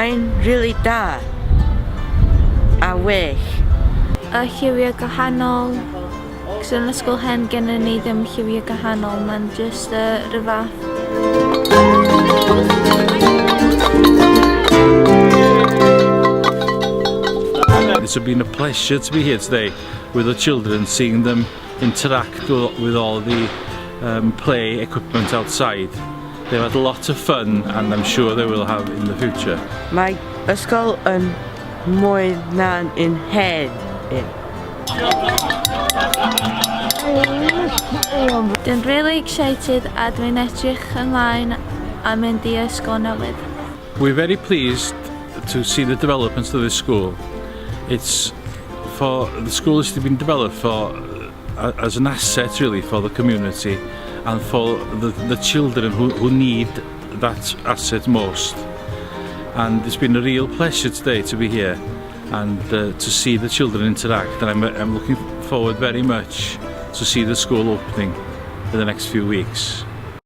Mae'n really da a well. Y lliwiau gwahanol, cos yn ysgol hen gennym ni ddim lliwiau gwahanol, mae'n just yr fath. It's been a pleasure to be here today with the children, seeing them interact with all the play equipment outside. They've had a lot of fun, and I'm sure they will have in the future. Mae ysgol yn mwy na'n un hen. Dwi'n really excited a dwi'n edrych ymlaen a mynd I Ysgol Newydd. We're very pleased to see the developments of this school. It's the school has been developed as an asset really for the community and for the children who need that asset most. And it's been a real pleasure today to be here and to see the children interact, and I'm looking forward very much to see the school opening in the next few weeks.